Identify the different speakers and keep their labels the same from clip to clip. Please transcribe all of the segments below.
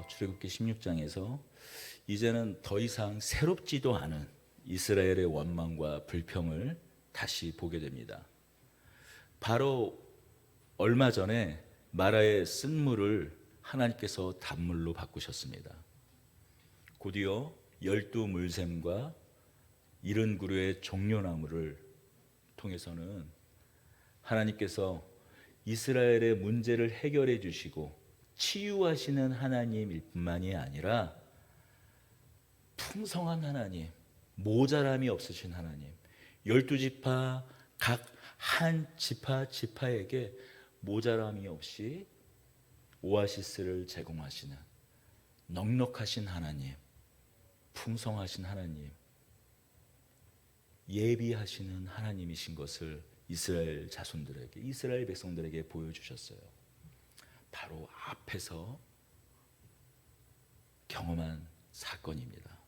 Speaker 1: 출애굽기 16장에서 이제는 더 이상 새롭지도 않은 이스라엘의 원망과 불평을 다시 보게 됩니다. 바로 얼마 전에 마라의 쓴물을 하나님께서 단물로 바꾸셨습니다. 곧이어 12물샘과 70그루의 종려나무를 통해서는 하나님께서 이스라엘의 문제를 해결해 주시고 치유하시는 하나님일 뿐만이 아니라 풍성한 하나님, 모자람이 없으신 하나님, 12지파 각 한 지파에게 모자람이 없이 오아시스를 제공하시는 넉넉하신 하나님, 풍성하신 하나님, 예비하시는 하나님이신 것을 이스라엘 자손들에게, 이스라엘 백성들에게 보여주셨어요. 바로 앞에서 경험한 사건입니다.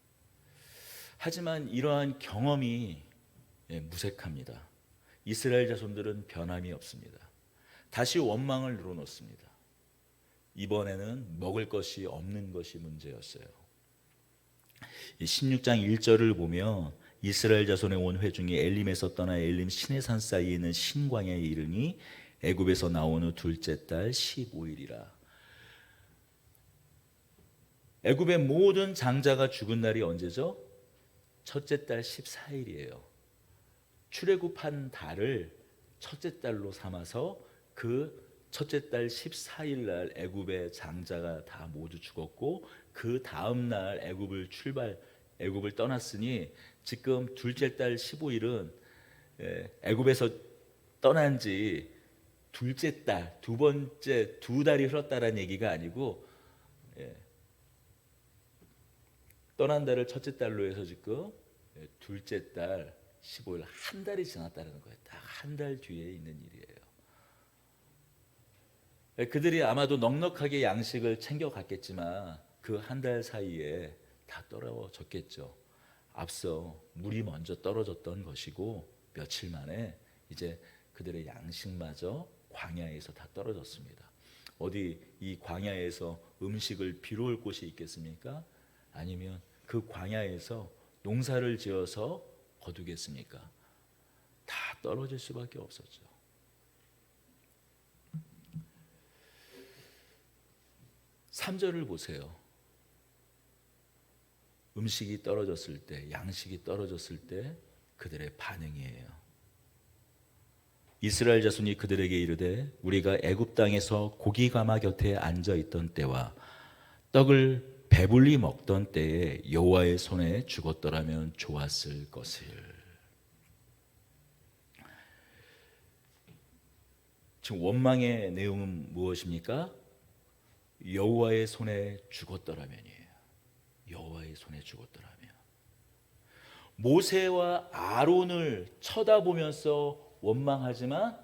Speaker 1: 하지만 이러한 경험이 무색합니다. 이스라엘 자손들은 변함이 없습니다. 다시 원망을 늘어놓습니다. 이번에는 먹을 것이 없는 것이 문제였어요. 16장 1절을 보면 이스라엘 자손의 온 회중이 엘림에서 떠나 엘림 시내산 사이에 있는 신광야에 이르니 애굽에서 나온 후 둘째 달 15일이라. 애굽의 모든 장자가 죽은 날이 언제죠? 첫째 달 14일이에요. 출애굽한 달을 첫째 달로 삼아서 그 첫째 달 14일 날 애굽의 장자가 다 모두 죽었고, 그 다음 날 애굽을 떠났으니 지금 둘째 달 15일은 애굽에서 떠난 지 둘째 달, 두 번째 두 달이 흘렀다라는 얘기가 아니고, 떠난 달을 첫째 달로 해서 지금 둘째 달 15일, 한 달이 지났다는 거예요. 딱 한 달 뒤에 있는 일이에요. 그들이 아마도 넉넉하게 양식을 챙겨갔겠지만 그 한 달 사이에 다 떨어졌겠죠. 앞서 물이 먼저 떨어졌던 것이고 며칠 만에 이제 그들의 양식마저 광야에서 다 떨어졌습니다. 어디 이 광야에서 음식을 비로울 곳이 있겠습니까? 아니면 그 광야에서 농사를 지어서 거두겠습니까? 다 떨어질 수밖에 없었죠. (3절을) 보세요. 음식이 떨어졌을 때, 양식이 떨어졌을 때 그들의 반응이에요. 이스라엘 자손이 그들에게 이르되 우리가 애굽 땅에서 고기 가마 곁에 앉아 있던 때와 떡을 배불리 먹던 때에 여호와의 손에 죽었더라면 좋았을 것을. 지금 원망의 내용은 무엇입니까? 여호와의 손에 죽었더라면이에요. 여호와의 손에 죽었더라면. 모세와 아론을 쳐다보면서 원망하지만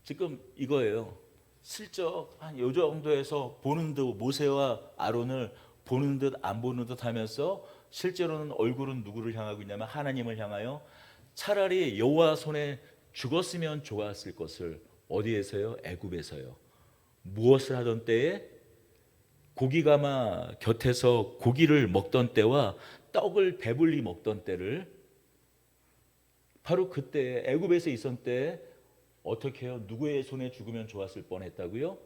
Speaker 1: 지금 이거예요. 슬쩍 한 요 정도에서 보는 듯, 모세와 아론을 보는 듯 안 보는 듯 하면서 실제로는 얼굴은 누구를 향하고 있냐면 하나님을 향하여 차라리 여호와 손에 죽었으면 좋았을 것을. 어디에서요? 애굽에서요. 무엇을 하던 때에? 고기 가마 곁에서 고기를 먹던 때와 떡을 배불리 먹던 때를, 바로 그때 애굽에서 있었던 때에 어떻게 해요? 누구의 손에 죽으면 좋았을 뻔했다고요?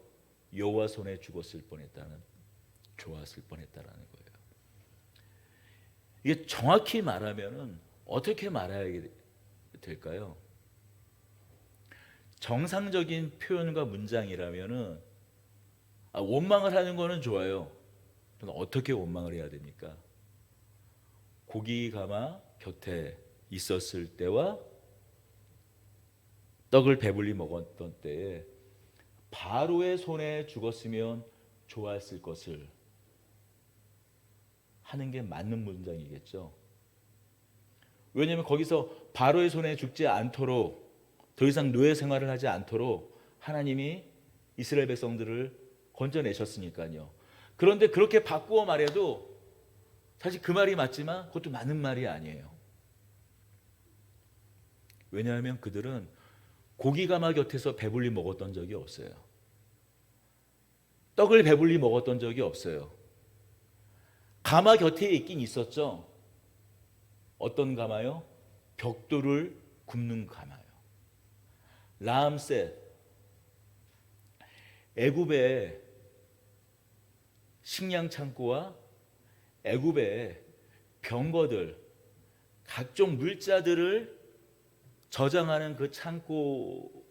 Speaker 1: 여호와 손에 좋았을 뻔했다는 거예요. 이게 정확히 말하면은 어떻게 말해야 될까요? 정상적인 표현과 문장이라면은 원망을 하는 거는 좋아요. 그럼 어떻게 원망을 해야 됩니까? 고기 가마 곁에 있었을 때와 떡을 배불리 먹었던 때에 바로의 손에 죽었으면 좋았을 것을 하는 게 맞는 문장이겠죠. 왜냐하면 거기서 바로의 손에 죽지 않도록, 더 이상 노예 생활을 하지 않도록 하나님이 이스라엘 백성들을 건져내셨으니까요. 그런데 그렇게 바꾸어 말해도 사실 그 말이 맞지만 그것도 맞는 말이 아니에요. 왜냐하면 그들은 고기 가마 곁에서 배불리 먹었던 적이 없어요. 떡을 배불리 먹었던 적이 없어요. 가마 곁에 있긴 있었죠. 어떤 가마요? 벽돌을 굽는 가마요. 라암셋, 애굽의 식량 창고와 애굽의 병거들, 각종 물자들을 저장하는 그 창고로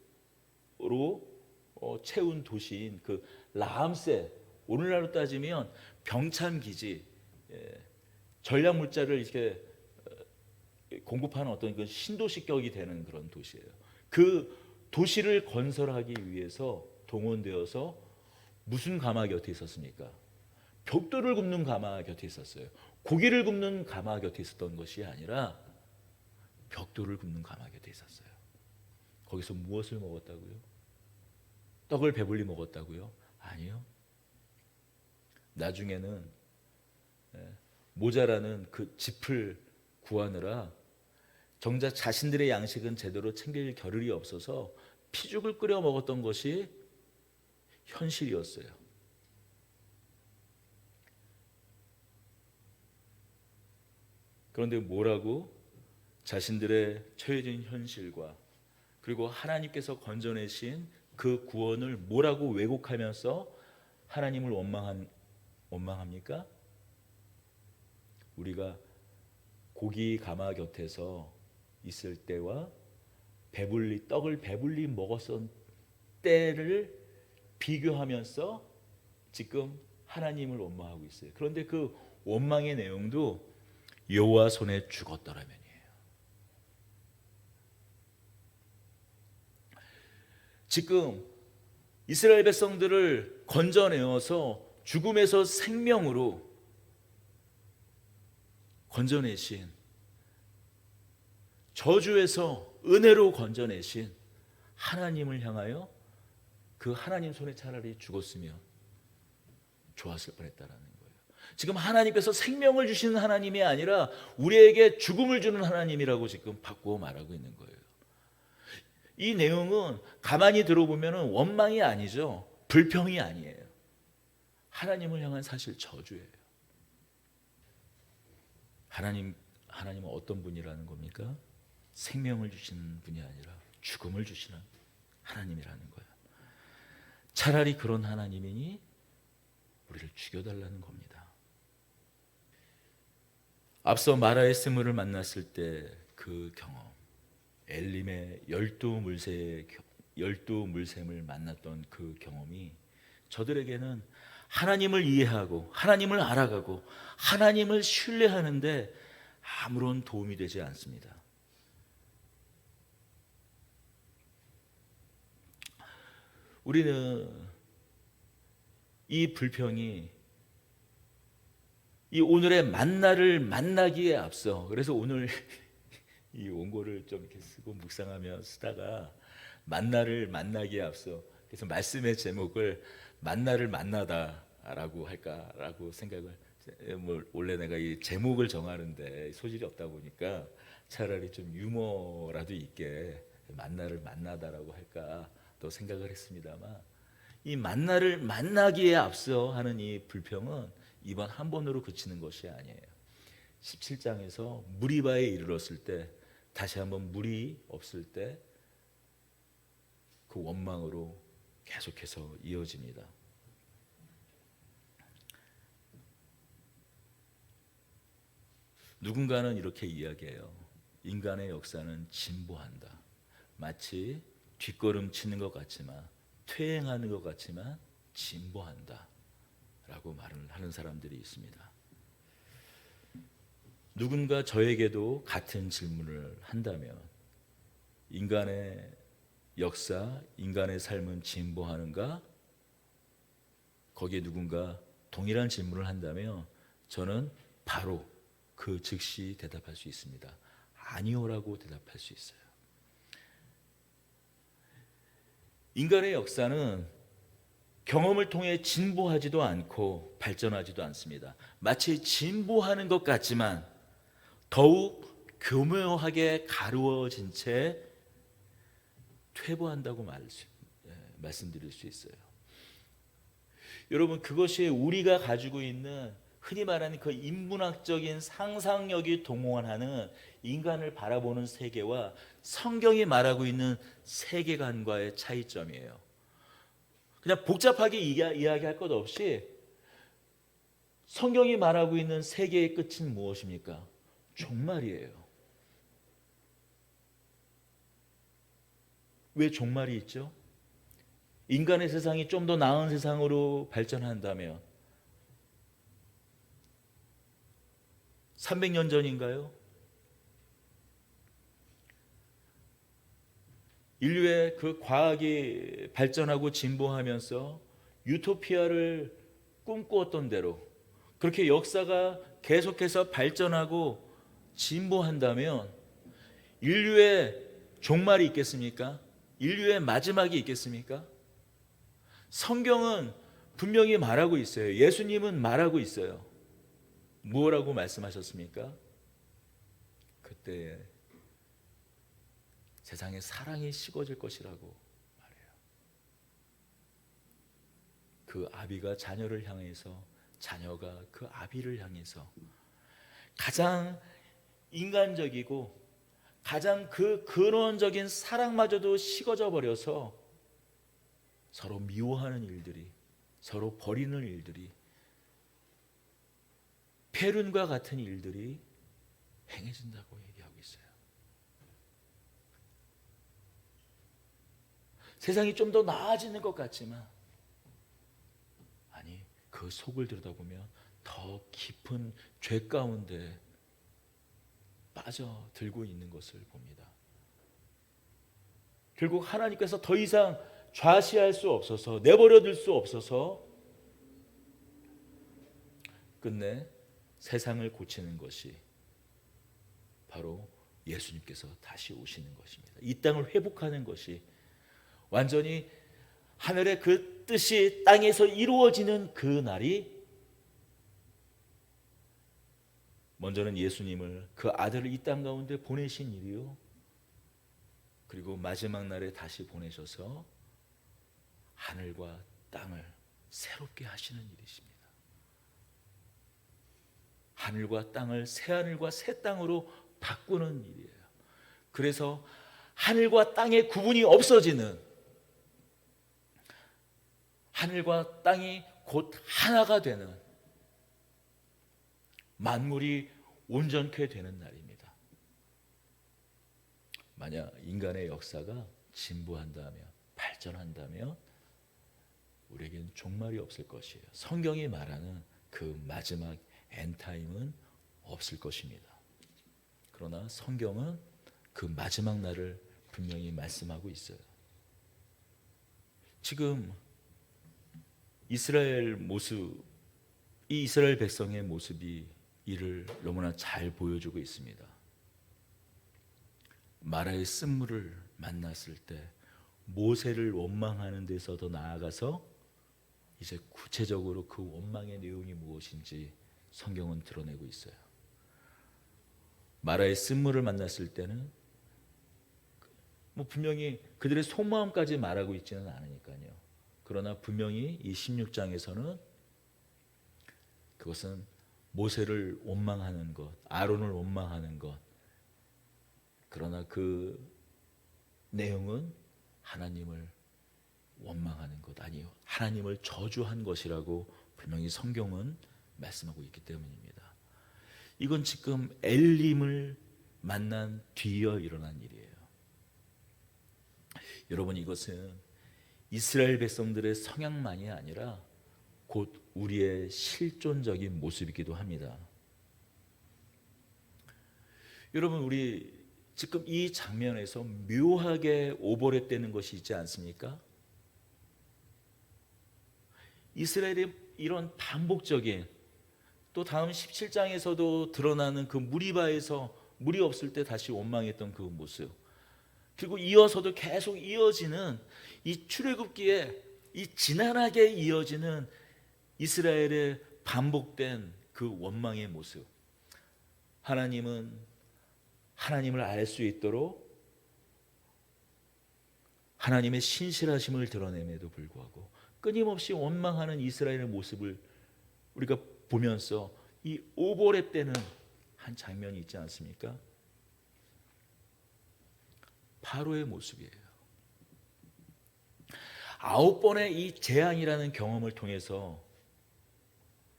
Speaker 1: 채운 도시인 그 라암셋, 오늘날로 따지면 병참 기지, 전략 물자를 이렇게 공급하는 어떤 그 신도시격이 되는 그런 도시예요. 그 도시를 건설하기 위해서 동원되어서 무슨 가마 곁에 있었습니까? 벽돌을 굽는 가마 곁에 있었어요. 고기를 굽는 가마 곁에 있었던 것이 아니라 벽돌을 굽는 가마 곁에 있었어요. 거기서 무엇을 먹었다고요? 떡을 배불리 먹었다고요? 아니요. 나중에는 모자라는 그 짚을 구하느라 정작 자신들의 양식은 제대로 챙길 겨를이 없어서 피죽을 끓여 먹었던 것이 현실이었어요. 그런데 뭐라고? 자신들의 처해진 현실과 그리고 하나님께서 건져내신 그 구원을 뭐라고 왜곡하면서 하나님을 원망합니까? 우리가 고기 가마 곁에서 있을 때와 떡을 배불리 먹었던 때를 비교하면서 지금 하나님을 원망하고 있어요. 그런데 그 원망의 내용도 여호와 손에 죽었더라면이에요. 지금 이스라엘 백성들을 건져내어서 죽음에서 생명으로 건져내신, 저주에서 은혜로 건져내신 하나님을 향하여 그 하나님 손에 차라리 죽었으면 좋았을 뻔했다라는 거예요. 지금 하나님께서 생명을 주시는 하나님이 아니라 우리에게 죽음을 주는 하나님이라고 지금 바꾸어 말하고 있는 거예요. 이 내용은 가만히 들어보면 원망이 아니죠. 불평이 아니에요. 하나님을 향한 사실 저주예요. 하나님은 어떤 분이라는 겁니까? 생명을 주시는 분이 아니라 죽음을 주시는 하나님이라는 거예요. 차라리 그런 하나님이니 우리를 죽여달라는 겁니다. 앞서 마라의 스물을 만났을 때 그 경험, 엘림의 열두 물샘을 만났던 그 경험이 저들에게는 하나님을 이해하고 하나님을 알아가고 하나님을 신뢰하는데 아무런 도움이 되지 않습니다. 우리는 이 불평이 이 오늘의 만나를 만나기에 앞서, 그래서 오늘 이 원고를 좀 이렇게 쓰고 묵상하며 쓰다가 만나를 만나기에 앞서, 그래서 말씀의 제목을 만나를 만나다라고 할까라고 생각을, 원래 내가 이 제목을 정하는데 소질이 없다 보니까 차라리 좀 유머라도 있게 만나를 만나다라고 할까 또 생각을 했습니다만, 이 만나를 만나기에 앞서 하는 이 불평은 이번 한 번으로 그치는 것이 아니에요. 17장에서 무리바에 이르렀을 때, 다시 한번 물이 없을 때 그 원망으로 계속해서 이어집니다. 누군가는 이렇게 이야기해요. 인간의 역사는 진보한다. 마치 뒷걸음치는 것 같지만, 퇴행하는 것 같지만 진보한다 라고 말을 하는 사람들이 있습니다. 누군가 저에게도 같은 질문을 한다면, 인간의 역사, 인간의 삶은 진보하는가? 거기에 누군가 동일한 질문을 한다면 저는 바로 그 즉시 대답할 수 있습니다. 아니요라고 대답할 수 있어요. 인간의 역사는 경험을 통해 진보하지도 않고 발전하지도 않습니다. 마치 진보하는 것 같지만 더욱 교묘하게 가루어진 채 퇴보한다고 말씀드릴 수 있어요. 여러분, 그것이 우리가 가지고 있는 흔히 말하는 그 인문학적인 상상력이 동원하는 인간을 바라보는 세계와 성경이 말하고 있는 세계관과의 차이점이에요. 그냥 복잡하게 이야기할 것 없이 성경이 말하고 있는 세계의 끝은 무엇입니까? 종말이에요. 왜 종말이 있죠? 인간의 세상이 좀 더 나은 세상으로 발전한다면 300년 전인가요? 인류의 그 과학이 발전하고 진보하면서 유토피아를 꿈꾸었던 대로 그렇게 역사가 계속해서 발전하고 진보한다면 인류의 종말이 있겠습니까? 인류의 마지막이 있겠습니까? 성경은 분명히 말하고 있어요. 예수님은 말하고 있어요. 무엇라고 말씀하셨습니까? 그때 세상에 사랑이 식어질 것이라고 말해요. 그 아비가 자녀를 향해서, 자녀가 그 아비를 향해서 가장 인간적이고 가장 그 근원적인 사랑마저도 식어져 버려서 서로 미워하는 일들이, 서로 버리는 일들이, 폐륜과 같은 일들이 행해진다고 얘기하고 있어요. 세상이 좀 더 나아지는 것 같지만 아니, 그 속을 들여다보면 더 깊은 죄 가운데 빠져들고 있는 것을 봅니다. 결국 하나님께서 더 이상 좌시할 수 없어서, 내버려둘 수 없어서 끝내 세상을 고치는 것이 바로 예수님께서 다시 오시는 것입니다. 이 땅을 회복하는 것이, 완전히 하늘의 그 뜻이 땅에서 이루어지는 그 날이 먼저는 예수님을, 그 아들을 이 땅 가운데 보내신 일이요, 그리고 마지막 날에 다시 보내셔서 하늘과 땅을 새롭게 하시는 일이십니다. 하늘과 땅을 새하늘과 새 땅으로 바꾸는 일이에요. 그래서 하늘과 땅의 구분이 없어지는, 하늘과 땅이 곧 하나가 되는, 만물이 온전케 되는 날입니다. 만약 인간의 역사가 진보한다면, 발전한다면 우리에겐 종말이 없을 것이에요. 성경이 말하는 그 마지막 엔타임은 없을 것입니다. 그러나 성경은 그 마지막 날을 분명히 말씀하고 있어요. 지금 이스라엘 모습, 이 이스라엘 백성의 모습이 이를 너무나 잘 보여주고 있습니다. 마라의 쓴물을 만났을 때 모세를 원망하는 데서 더 나아가서 이제 구체적으로 그 원망의 내용이 무엇인지 성경은 드러내고 있어요. 마라의 쓴물을 만났을 때는 분명히 그들의 속마음까지 말하고 있지는 않으니까요. 그러나 분명히 이 16장에서는 그것은 모세를 원망하는 것, 아론을 원망하는 것, 그러나 그 내용은 하나님을 원망하는 것 아니요, 하나님을 저주한 것이라고 분명히 성경은 말씀하고 있기 때문입니다. 이건 지금 엘림을 만난 뒤이어 일어난 일이에요. 여러분, 이것은 이스라엘 백성들의 성향만이 아니라 곧 우리의 실존적인 모습이기도 합니다. 여러분, 우리 지금 이 장면에서 묘하게 오버랩되는 것이 있지 않습니까? 이스라엘의 이런 반복적인, 또 다음 17장에서도 드러나는 그 무리바에서 물이 없을 때 다시 원망했던 그 모습, 그리고 이어서도 계속 이어지는 이 출애굽기에 이 지난하게 이어지는 이스라엘의 반복된 그 원망의 모습. 하나님은 하나님을 알 수 있도록 하나님의 신실하심을 드러냄에도 불구하고 끊임없이 원망하는 이스라엘의 모습을 우리가 보면서 이 오보렙 때는 한 장면이 있지 않습니까? 바로의 모습이에요. 9번의 이 재앙이라는 경험을 통해서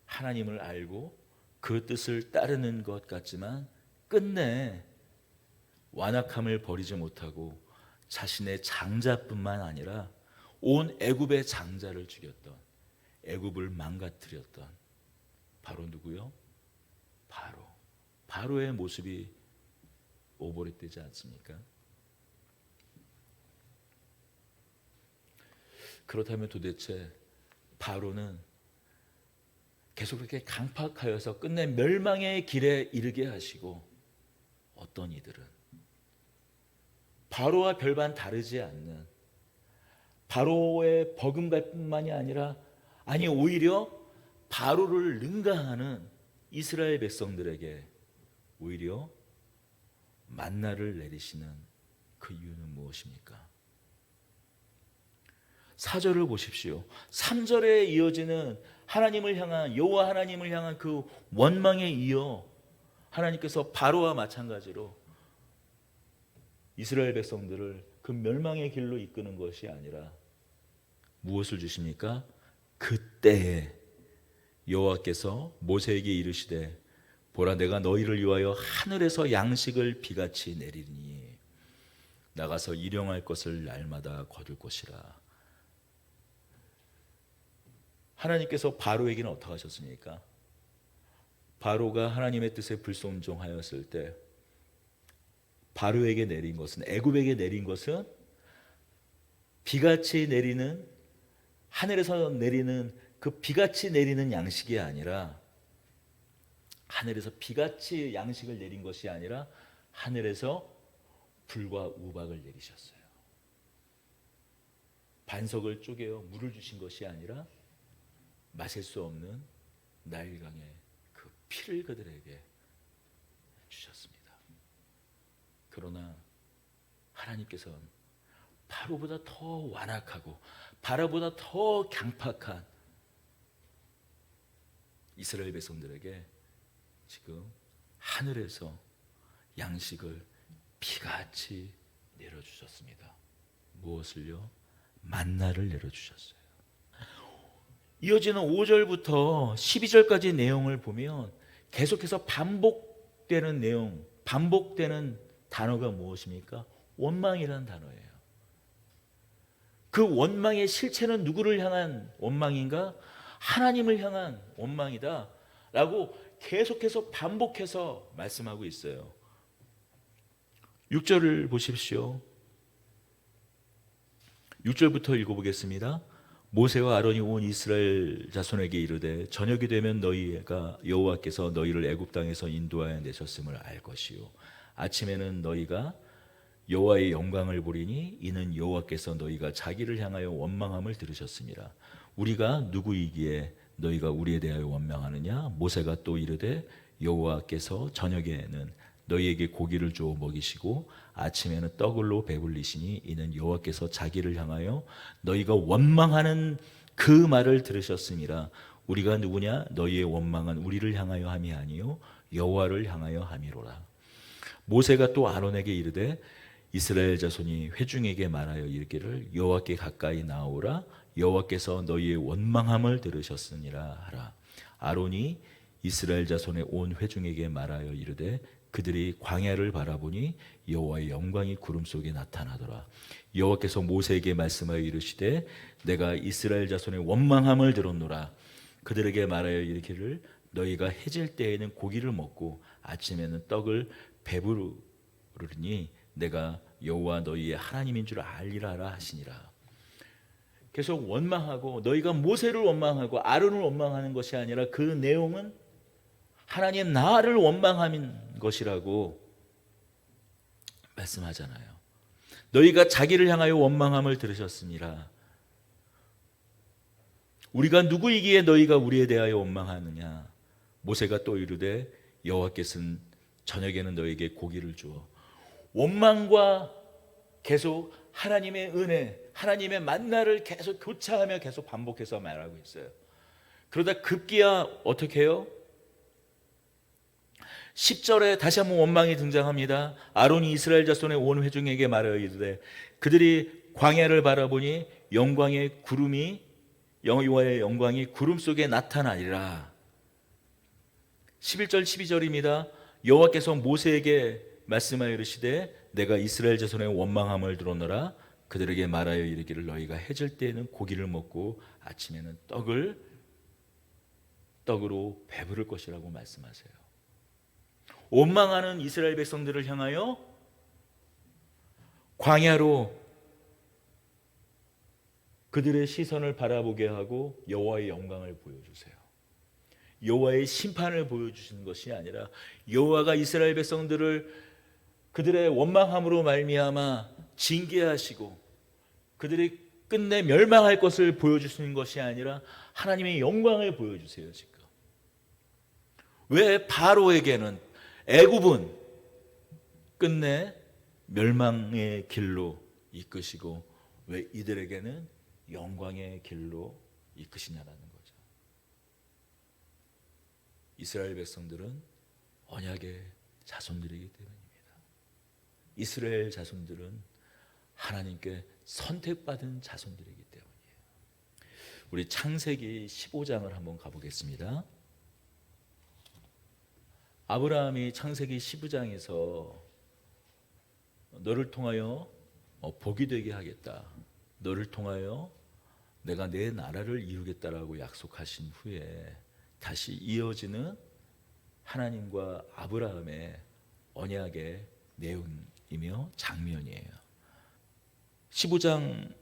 Speaker 1: 하나님을 알고 그 뜻을 따르는 것 같지만 끝내 완악함을 버리지 못하고 자신의 장자뿐만 아니라 온 애굽의 장자를 죽였던, 애굽을 망가뜨렸던 바로 누구요? 바로의 모습이 오보렙 되지 않습니까? 그렇다면 도대체 바로는 계속 그렇게 강팍하여서 끝내 멸망의 길에 이르게 하시고 어떤 이들은 바로와 별반 다르지 않는 바로의 버금갈 뿐만이 아니라 오히려 바로를 능가하는 이스라엘 백성들에게 오히려 만나를 내리시는 그 이유는 무엇입니까? 4절을 보십시오. 3절에 이어지는 하나님을 향한 여호와 하나님을 향한 그 원망에 이어 하나님께서 바로와 마찬가지로 이스라엘 백성들을 그 멸망의 길로 이끄는 것이 아니라 무엇을 주십니까? 그때에 여호와께서 모세에게 이르시되 보라 내가 너희를 위하여 하늘에서 양식을 비같이 내리니 나가서 일용할 것을 날마다 거둘 것이라. 하나님께서 바로에게는 어떻게 하셨습니까? 바로가 하나님의 뜻에 불순종하였을 때 바로에게 내린 것은, 애굽에게 내린 것은 비같이 내리는, 하늘에서 내리는 그 비같이 내리는 양식이 아니라, 하늘에서 비같이 양식을 내린 것이 아니라 하늘에서 불과 우박을 내리셨어요. 반석을 쪼개어 물을 주신 것이 아니라 마실 수 없는 나일강의 그 피를 그들에게 주셨습니다. 그러나 하나님께서는 바로보다 더 완악하고 바로보다 더 강팍한 이스라엘 백성들에게 지금 하늘에서 양식을 비같이 내려주셨습니다. 무엇을요? 만나를 내려주셨어요. 이어지는 5절부터 12절까지 내용을 보면 계속해서 반복되는 내용, 반복되는 단어가 무엇입니까? 원망이라는 단어예요. 그 원망의 실체는 누구를 향한 원망인가? 하나님을 향한 원망이다 라고 계속해서 반복해서 말씀하고 있어요. 6절을 보십시오. 6절부터 읽어보겠습니다. 모세와 아론이 온 이스라엘 자손에게 이르되 저녁이 되면 너희가 여호와께서 너희를 애굽 땅에서 인도하여 내셨음을 알 것이요 아침에는 너희가 여호와의 영광을 보리니 이는 여호와께서 너희가 자기를 향하여 원망함을 들으셨습니다. 우리가 누구이기에 너희가 우리에 대하여 원망하느냐? 모세가 또 이르되 여호와께서 저녁에는 너희에게 고기를 주어 먹이시고 아침에는 떡을로 배불리시니 이는 여호와께서 자기를 향하여 너희가 원망하는 그 말을 들으셨음이라. 우리가 누구냐? 너희의 원망은 우리를 향하여 함이 아니요 여호와를 향하여 함이로라. 모세가 또 아론에게 이르되 이스라엘 자손이 회중에게 말하여 이르기를 여호와께 가까이 나오라. 여호와께서 너희의 원망함을 들으셨으니라 하라. 아론이 이스라엘 자손의 온 회중에게 말하여 이르되 그들이 광야를 바라보니 여호와의 영광이 구름 속에 나타나더라. 여호와께서 모세에게 말씀하여 이르시되 내가 이스라엘 자손의 원망함을 들었노라. 그들에게 말하여 이르기를 너희가 해질 때에는 고기를 먹고 아침에는 떡을 배부르니 내가 여호와 너희의 하나님인 줄 알리라 하시니라. 계속 원망하고 너희가 모세를 원망하고 아론을 원망하는 것이 아니라 그 내용은 하나님 나를 원망하는 것이라고 말씀하잖아요. 너희가 자기를 향하여 원망함을 들으셨습니다. 우리가 누구이기에 너희가 우리에 대하여 원망하느냐? 모세가 또 이르되 여호와께서는 저녁에는 너희에게 고기를 주어. 원망과 계속 하나님의 은혜, 하나님의 만나를 계속 교차하며 계속 반복해서 말하고 있어요. 그러다 급기야 어떻게 해요? 10절에 다시 한번 원망이 등장합니다. 아론이 이스라엘 자손의 온 회중에게 말하여 이르되 그들이 광야를 바라보니 영광의 구름이 여호와의 영광이 구름 속에 나타나리라. 11절 12절입니다. 여호와께서 모세에게 말씀하여 이르시되 내가 이스라엘 자손의 원망함을 들었노라. 그들에게 말하여 이르기를 너희가 해질 때에는 고기를 먹고 아침에는 떡으로 배부를 것이라고 말씀하세요. 원망하는 이스라엘 백성들을 향하여 광야로 그들의 시선을 바라보게 하고 여호와의 영광을 보여주세요. 여호와의 심판을 보여주시는 것이 아니라 여호와가 이스라엘 백성들을 그들의 원망함으로 말미암아 징계하시고 그들이 끝내 멸망할 것을 보여주시는 것이 아니라 하나님의 영광을 보여주세요. 지금 왜 바로에게는 애굽은 끝내 멸망의 길로 이끄시고 왜 이들에게는 영광의 길로 이끄시냐라는 거죠. 이스라엘 백성들은 언약의 자손들이기 때문입니다. 이스라엘 자손들은 하나님께 선택받은 자손들이기 때문이에요. 우리 창세기 15장을 한번 가보겠습니다. 아브라함이 창세기 15장에서 너를 통하여 복이 되게 하겠다. 너를 통하여 내가 내 나라를 이루겠다라고 약속하신 후에 다시 이어지는 하나님과 아브라함의 언약의 내용이며 장면이에요. 15장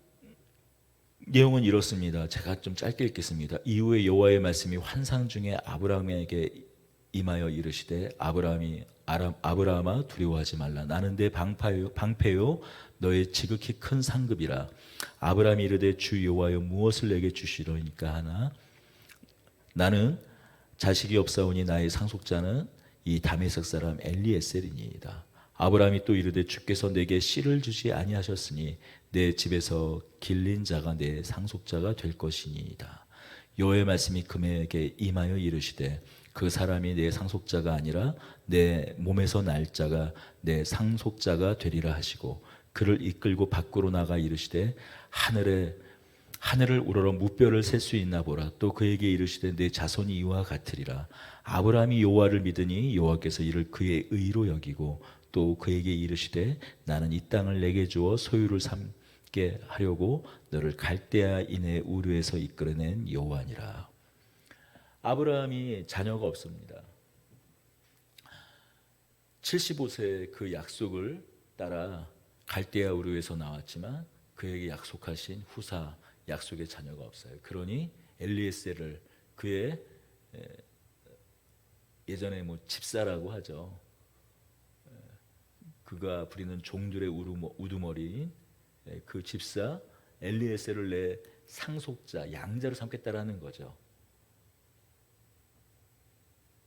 Speaker 1: 내용은 이렇습니다. 제가 좀 짧게 읽겠습니다. 이후에 여호와의 말씀이 환상 중에 아브라함에게 임하여 이르시되 아브라함아 두려워하지 말라. 나는 내 방패요 너의 지극히 큰 상급이라. 아브라함이 이르되 주 여호와여 무엇을 내게 주시려니까 하나 나는 자식이 없사오니 나의 상속자는 이 다메섹 사람 엘리에셀이니이다. 아브라함이 또 이르되 주께서 내게 씨를 주지 아니하셨으니 내 집에서 길린 자가 내 상속자가 될 것이니이다. 여호와의 말씀이 그에게 임하여 이르시되 그 사람이 내 상속자가 아니라 내 몸에서 날 자가 내 상속자가 되리라 하시고 그를 이끌고 밖으로 나가 이르시되 하늘을 우러러 무뼈를 셀 수 있나 보라. 또 그에게 이르시되 내 자손이 이와 같으리라. 아브라함이 여호와를 믿으니 여호와께서 이를 그의 의로 여기고 또 그에게 이르시되 나는 이 땅을 내게 주어 소유를 삼게 하려고 너를 갈대아인의 우르에서 이끌어낸 여호와니라. 아브라함이 자녀가 없습니다. 75세의 그 약속을 따라 갈대아 우르에서 나왔지만 그에게 약속하신 후사 약속의 자녀가 없어요. 그러니 엘리에셀을 그의 예전에 집사라고 하죠. 그가 부리는 종들의 우두머리인 그 집사 엘리에셀을 내 상속자 양자로 삼겠다라는 거죠.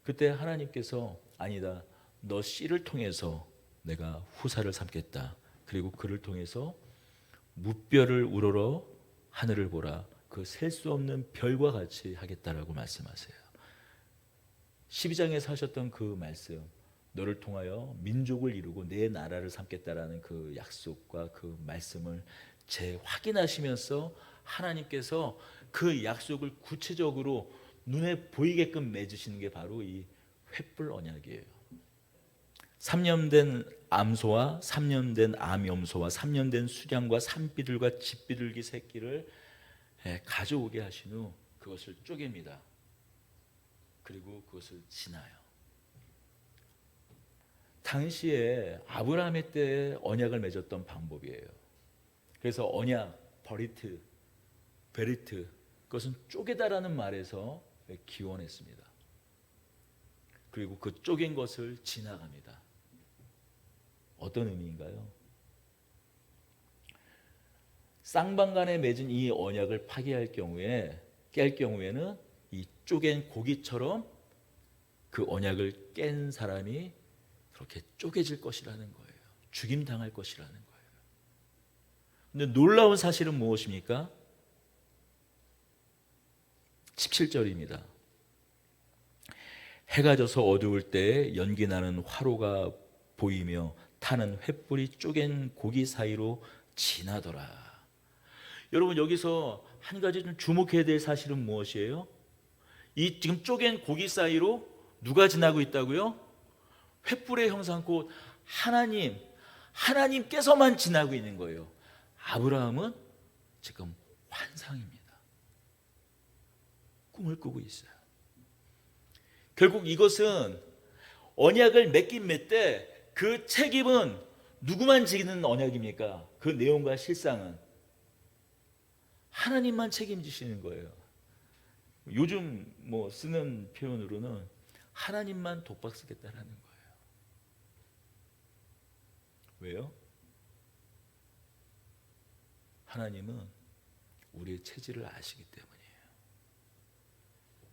Speaker 1: 그때 하나님께서 아니다. 너 씨를 통해서 내가 후사를 삼겠다. 그리고 그를 통해서 무뼈를 우러러 하늘을 보라. 그 셀 수 없는 별과 같이 하겠다라고 말씀하세요. 12장에서 하셨던 그 말씀, 너를 통하여 민족을 이루고 내 나라를 삼겠다라는 그 약속과 그 말씀을 재확인하시면서 하나님께서 그 약속을 구체적으로 눈에 보이게끔 맺으시는 게 바로 이 횃불 언약이에요. 3년 된 암소와 3년 된 암염소와 3년 된 수량과 산비둘과 집비둘기 새끼를 가져오게 하신 후 그것을 쪼갭니다. 그리고 그것을 지나요. 당시에 아브라함의 때 언약을 맺었던 방법이에요. 그래서 언약, 베리트 그것은 쪼개다라는 말에서 기원했습니다. 그리고 그 쪼갠 것을 지나갑니다. 어떤 의미인가요? 쌍방간에 맺은 이 언약을 파괴할 경우에 깰 경우에는 이 쪼갠 고기처럼 그 언약을 깬 사람이 그렇게 쪼개질 것이라는 거예요. 죽임당할 것이라는 거예요. 근데 놀라운 사실은 무엇입니까? 17절입니다. 해가 져서 어두울 때 연기 나는 화로가 보이며 타는 횃불이 쪼갠 고기 사이로 지나더라. 여러분, 여기서 한 가지 좀 주목해야 될 사실은 무엇이에요? 이 지금 쪼갠 고기 사이로 누가 지나고 있다고요? 횃불의 형상 곧 하나님께서만 지나고 있는 거예요. 아브라함은 지금 환상입니다. 꿈을 꾸고 있어요. 결국 이것은 언약을 맺긴 맺되 그 책임은 누구만 지는 언약입니까? 그 내용과 실상은 하나님만 책임지시는 거예요. 요즘 쓰는 표현으로는 하나님만 독박 쓰겠다라는 거예요. 왜요? 하나님은 우리의 체질을 아시기 때문이에요.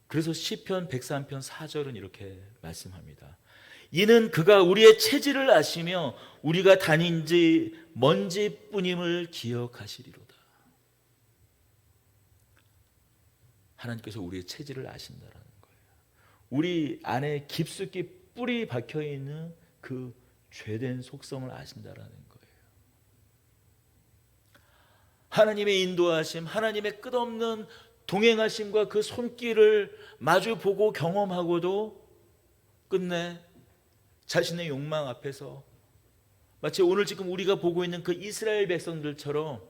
Speaker 1: 그래서 시편 103편 4절은 이렇게 말씀합니다. 이는 그가 우리의 체질을 아시며 우리가 다닌 지 먼지뿐임을 기억하시리로다. 하나님께서 우리의 체질을 아신다라는 거예요. 우리 안에 깊숙이 뿌리 박혀 있는 그 죄된 속성을 아신다라는 거예요. 하나님의 인도하심, 하나님의 끝없는 동행하심과 그 손길을 마주 보고 경험하고도 끝내 자신의 욕망 앞에서 마치 오늘 지금 우리가 보고 있는 그 이스라엘 백성들처럼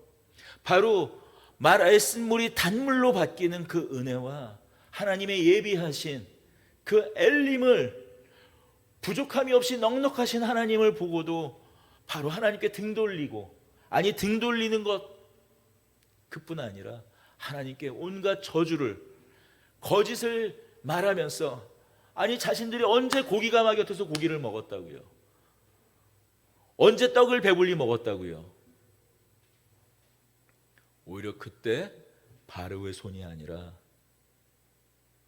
Speaker 1: 바로 말아의 쓴물이 단물로 바뀌는 그 은혜와 하나님의 예비하신 그 엘림을 부족함이 없이 넉넉하신 하나님을 보고도 바로 하나님께 등 돌리고, 아니 등 돌리는 것 그뿐 아니라 하나님께 온갖 저주를 거짓을 말하면서, 아니 자신들이 언제 고기가 막혀서 고기를 먹었다고요? 언제 떡을 배불리 먹었다고요? 오히려 그때 바로의 손이 아니라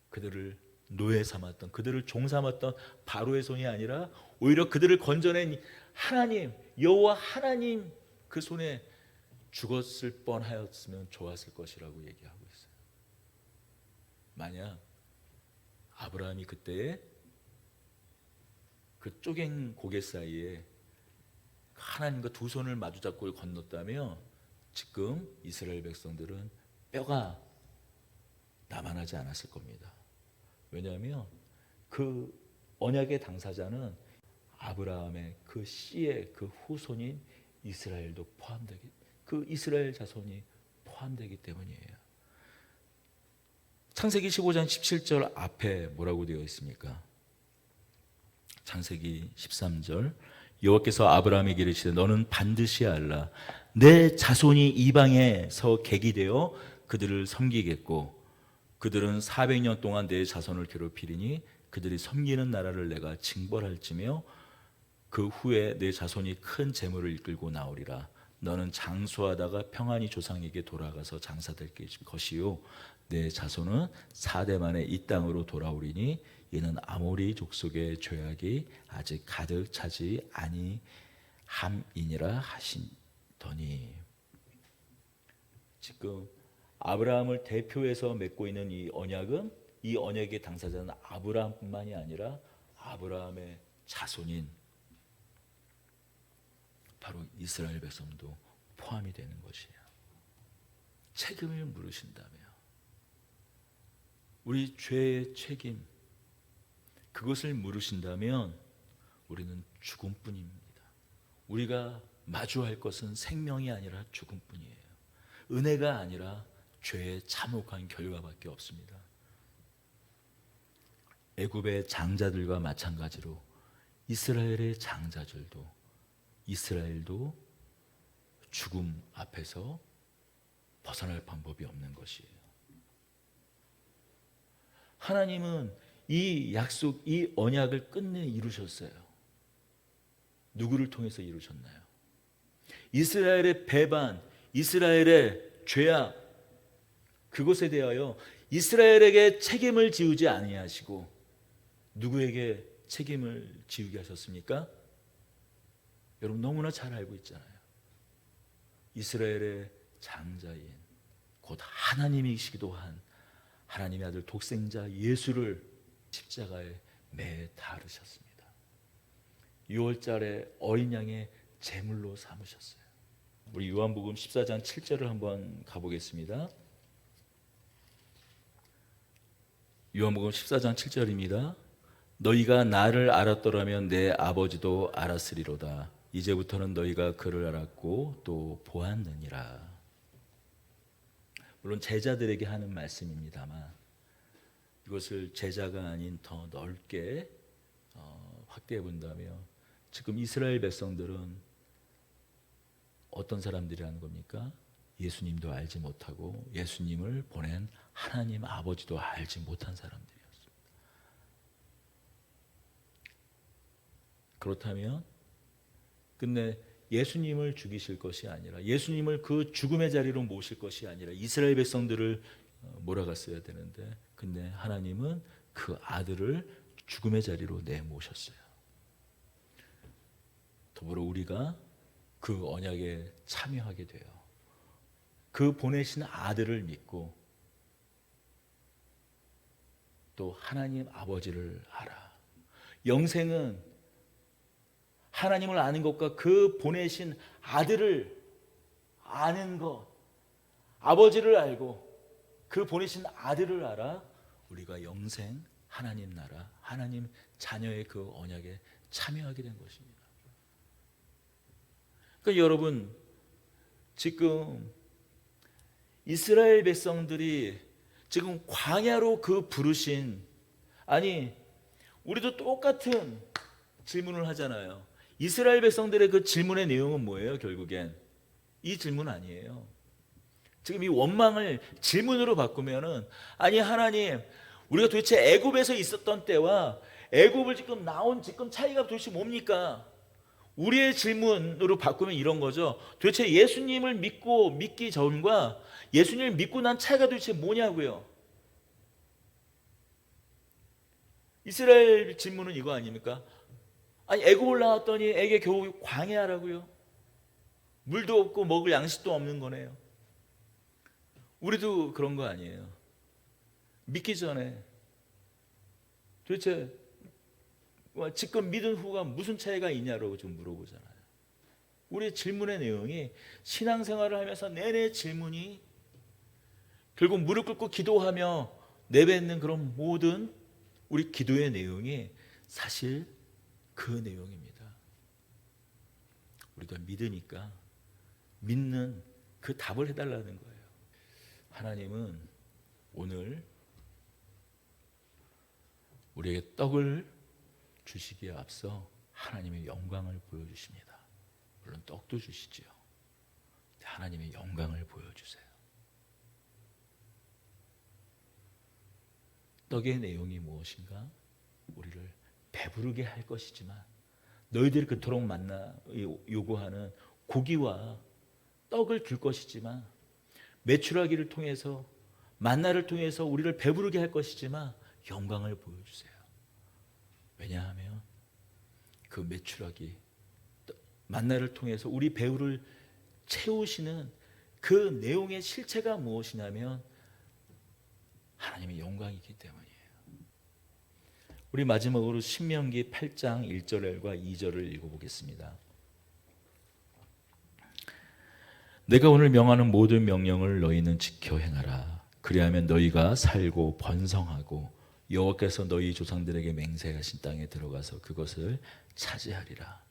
Speaker 1: 그들을 노예 삼았던, 그들을 종 삼았던 바로의 손이 아니라 오히려 그들을 건져낸 하나님, 여호와 하나님 그 손에 죽었을 뻔하였으면 좋았을 것이라고 얘기하고 있어요. 만약 아브라함이 그때 그 쪼갠 고개 사이에 하나님과 두 손을 마주잡고 건넜다면 지금 이스라엘 백성들은 뼈가 남아나지 않았을 겁니다. 왜냐하면 그 언약의 당사자는 아브라함의 그 씨의 그 후손인 이스라엘도 포함되기, 그 이스라엘 자손이 포함되기 때문이에요. 창세기 15장 17절 앞에 뭐라고 되어 있습니까? 창세기 13절 여호와께서 아브라함에게 이르시되 너는 반드시 알라 내 자손이 이방에서 객이 되어 그들을 섬기겠고 그들은 400년 동안 내 자손을 괴롭히리니 그들이 섬기는 나라를 내가 징벌할지며 그 후에 내 자손이 큰 재물을 이끌고 나오리라. 너는 장수하다가 평안히 조상에게 돌아가서 장사될 것이요 내 자손은 4대 만에 이 땅으로 돌아오리니 이는 아모리 족속의 죄악이 아직 가득 차지 아니함이니라 하시더니, 지금 아브라함을 대표해서 맺고 있는 이 언약은, 이 언약의 당사자는 아브라함뿐만이 아니라 아브라함의 자손인 바로 이스라엘 백성도 포함이 되는 것이에요. 책임을 물으신다며, 우리 죄의 책임, 그것을 물으신다면 우리는 죽음뿐입니다. 우리가 마주할 것은 생명이 아니라 죽음뿐이에요. 은혜가 아니라 죄의 참혹한 결과밖에 없습니다. 애굽의 장자들과 마찬가지로 이스라엘의 장자들도, 이스라엘도 죽음 앞에서 벗어날 방법이 없는 것이에요. 하나님은 이 약속, 이 언약을 끝내 이루셨어요. 누구를 통해서 이루셨나요? 이스라엘의 배반, 이스라엘의 죄악, 그것에 대하여 이스라엘에게 책임을 지우지 아니하시고 누구에게 책임을 지우게 하셨습니까? 여러분 너무나 잘 알고 있잖아요. 이스라엘의 장자인 곧 하나님이시기도 한 하나님의 아들 독생자 예수를 십자가에 매 달으셨습니다. 6월절에 어린 양의 제물로 삼으셨어요. 우리 요한복음 14장 7절을 한번 가보겠습니다. 요한복음 14장 7절입니다. 너희가 나를 알았더라면 내 아버지도 알았으리로다. 이제부터는 너희가 그를 알았고 또 보았느니라. 물론 제자들에게 하는 말씀입니다만 이것을 제자가 아닌 더 넓게 확대해 본다면 지금 이스라엘 백성들은 어떤 사람들이라는 겁니까? 예수님도 알지 못하고 예수님을 보낸 하나님 아버지도 알지 못한 사람들이었습니다. 그렇다면 근데 예수님을 죽이실 것이 아니라 예수님을 그 죽음의 자리로 모실 것이 아니라 이스라엘 백성들을 몰아갔어야 되는데 근데 하나님은 그 아들을 죽음의 자리로 내모셨어요. 더불어 우리가 그 언약에 참여하게 돼요. 그 보내신 아들을 믿고 또 하나님 아버지를 알아. 영생은 하나님을 아는 것과 그 보내신 아들을 아는 것, 아버지를 알고 그 보내신 아들을 알아 우리가 영생, 하나님 나라, 하나님 자녀의 그 언약에 참여하게 된 것입니다. 그러니까 여러분 지금 이스라엘 백성들이 지금 광야로 그 부르신 아니 우리도 똑같은 질문을 하잖아요. 이스라엘 백성들의 그 질문의 내용은 뭐예요? 결국엔 이 질문 아니에요. 지금 이 원망을 질문으로 바꾸면은 아니 하나님 우리가 도대체 애굽에서 있었던 때와 애굽을 지금 나온 지금 차이가 도대체 뭡니까? 우리의 질문으로 바꾸면 이런 거죠. 도대체 예수님을 믿기 전과 예수님을 믿고 난 차이가 도대체 뭐냐고요. 이스라엘 질문은 이거 아닙니까? 아니 애굽 올라왔더니 애게 겨우 광야라고요. 물도 없고 먹을 양식도 없는 거네요. 우리도 그런 거 아니에요. 믿기 전에 도대체 지금 믿은 후가 무슨 차이가 있냐고 좀 물어보잖아요. 우리의 질문의 내용이 신앙생활을 하면서 내내 질문이 결국 무릎 꿇고 기도하며 내뱉는 그런 모든 우리 기도의 내용이 사실 그 내용입니다. 우리가 믿으니까 믿는 그 답을 해달라는 거예요. 하나님은 오늘 우리에게 떡을 주시기에 앞서 하나님의 영광을 보여주십니다. 물론 떡도 주시지요. 하나님의 영광을 보여주세요. 떡의 내용이 무엇인가? 우리를 배부르게 할 것이지만 너희들이 그토록 요구하는 고기와 떡을 줄 것이지만 메추라기를 통해서 만나를 통해서 우리를 배부르게 할 것이지만 영광을 보여주세요. 왜냐하면 그 메추라기 만나를 통해서 우리 배우를 채우시는 그 내용의 실체가 무엇이냐면 하나님의 영광이기 때문이에요. 우리 마지막으로 신명기 8장 1절과 2절을 읽어보겠습니다. 내가 오늘 명하는 모든 명령을 너희는 지켜 행하라. 그리하면 너희가 살고 번성하고 여호와께서 너희 조상들에게 맹세하신 땅에 들어가서 그것을 차지하리라.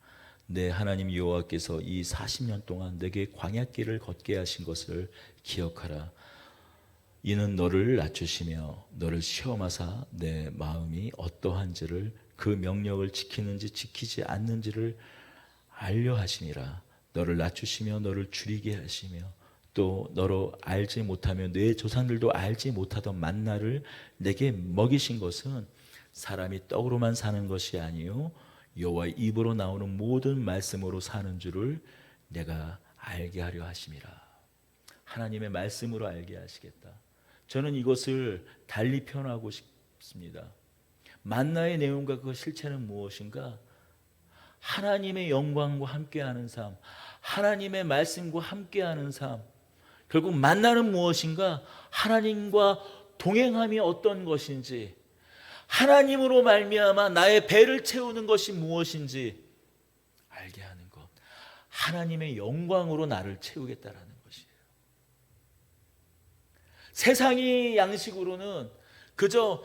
Speaker 1: 내 하나님 여호와께서 이 40년 동안 내게 광야길을 걷게 하신 것을 기억하라. 이는 너를 낮추시며 너를 시험하사 내 마음이 어떠한지를 그 명령을 지키는지 지키지 않는지를 알려 하심이라. 너를 낮추시며 너를 줄이게 하시며 또 너로 알지 못하며 내 조상들도 알지 못하던 만나를 내게 먹이신 것은 사람이 떡으로만 사는 것이 아니요 여호와의 입으로 나오는 모든 말씀으로 사는 줄을 내가 알게 하려 하심이라. 하나님의 말씀으로 알게 하시겠다. 저는 이것을 달리 표현하고 싶습니다. 만나의 내용과 그 실체는 무엇인가? 하나님의 영광과 함께하는 삶, 하나님의 말씀과 함께하는 삶, 결국 만나는 무엇인가? 하나님과 동행함이 어떤 것인지, 하나님으로 말미암아 나의 배를 채우는 것이 무엇인지 알게 하는 것. 하나님의 영광으로 나를 채우겠다라는 것이에요. 세상의 양식으로는 그저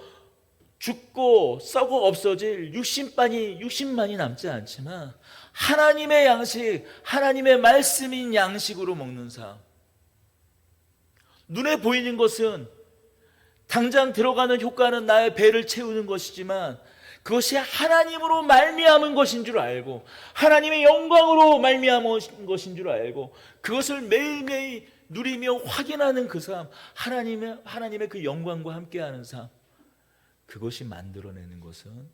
Speaker 1: 죽고 썩어 없어질 육신만이 남지 않지만 하나님의 양식, 하나님의 말씀인 양식으로 먹는 삶. 눈에 보이는 것은 당장 들어가는 효과는 나의 배를 채우는 것이지만 그것이 하나님으로 말미암은 것인 줄 알고 하나님의 영광으로 말미암은 것인 줄 알고 그것을 매일매일 누리며 확인하는 그 삶, 하나님의 그 영광과 함께하는 삶, 그것이 만들어내는 것은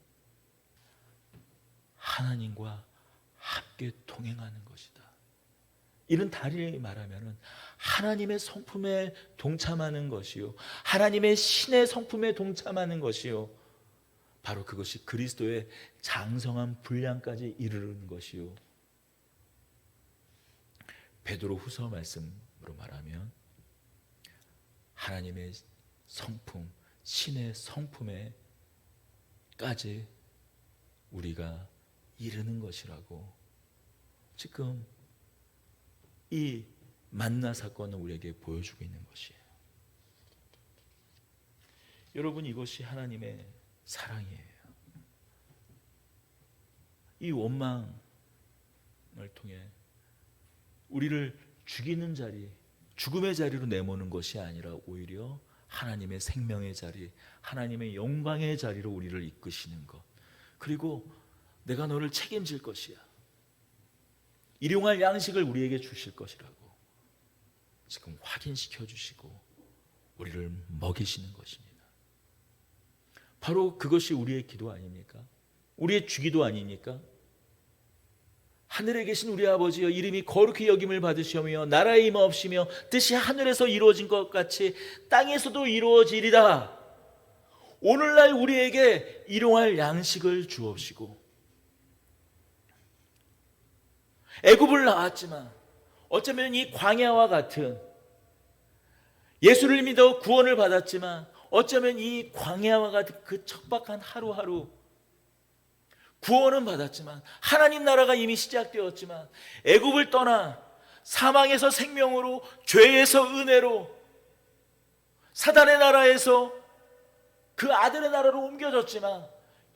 Speaker 1: 하나님과 함께 동행하는 것이다. 이런 달리 말하면 하나님의 성품에 동참하는 것이요, 하나님의 신의 성품에 동참하는 것이요, 바로 그것이 그리스도의 장성한 분량까지 이르는 것이요. 베드로 후서 말씀으로 말하면 하나님의 성품, 신의 성품에까지 우리가 이르는 것이라고 지금 이 만나 사건은 우리에게 보여주고 있는 것이에요. 여러분, 이것이 하나님의 사랑이에요. 이 원망을 통해 우리를 죽이는 자리, 죽음의 자리로 내모는 것이 아니라 오히려 하나님의 생명의 자리, 하나님의 영광의 자리로 우리를 이끄시는 것. 그리고 내가 너를 책임질 것이야, 일용할 양식을 우리에게 주실 것이라고 지금 확인시켜 주시고 우리를 먹이시는 것입니다. 바로 그것이 우리의 기도 아닙니까? 우리의 주기도 아닙니까? 하늘에 계신 우리 아버지여, 이름이 거룩히 여김을 받으시오며 나라의 임하옵시며 뜻이 하늘에서 이루어진 것 같이 땅에서도 이루어지리다. 오늘날 우리에게 일용할 양식을 주옵시고, 애굽을 나왔지만 어쩌면 이 광야와 같은, 예수를 믿어 구원을 받았지만 어쩌면 이 광야와 같은 그 척박한 하루하루, 구원은 받았지만 하나님 나라가 이미 시작되었지만 애굽을 떠나 사망에서 생명으로, 죄에서 은혜로, 사단의 나라에서 그 아들의 나라로 옮겨졌지만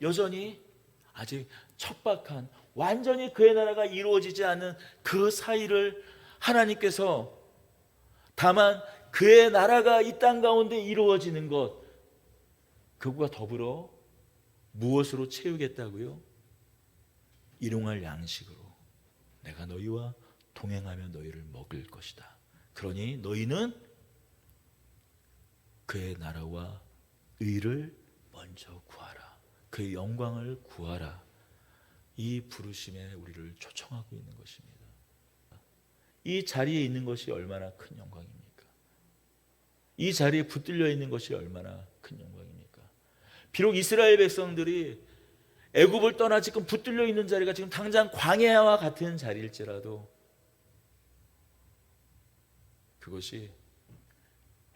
Speaker 1: 여전히 아직 척박한, 완전히 그의 나라가 이루어지지 않은 그 사이를 하나님께서 다만 그의 나라가 이 땅 가운데 이루어지는 것, 그것과 더불어 무엇으로 채우겠다고요? 일용할 양식으로 내가 너희와 동행하며 너희를 먹일 것이다. 그러니 너희는 그의 나라와 의를 먼저 구하라, 그의 영광을 구하라. 이 부르심에 우리를 초청하고 있는 것입니다. 이 자리에 있는 것이 얼마나 큰 영광입니까? 이 자리에 붙들려 있는 것이 얼마나 큰 영광입니까? 비록 이스라엘 백성들이 애굽을 떠나 지금 붙들려 있는 자리가 지금 당장 광야와 같은 자리일지라도 그것이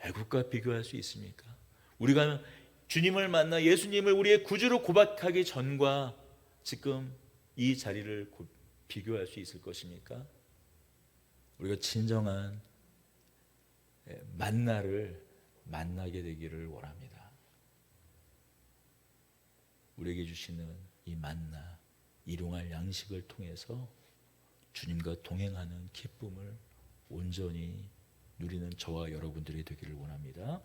Speaker 1: 애굽과 비교할 수 있습니까? 우리가 주님을 만나 예수님을 우리의 구주로 고백하기 전과 지금 이 자리를 비교할 수 있을 것입니까? 우리가 진정한 만나를 만나게 되기를 원합니다. 우리에게 주시는 이 만나, 일용할 양식을 통해서 주님과 동행하는 기쁨을 온전히 누리는 저와 여러분들이 되기를 원합니다.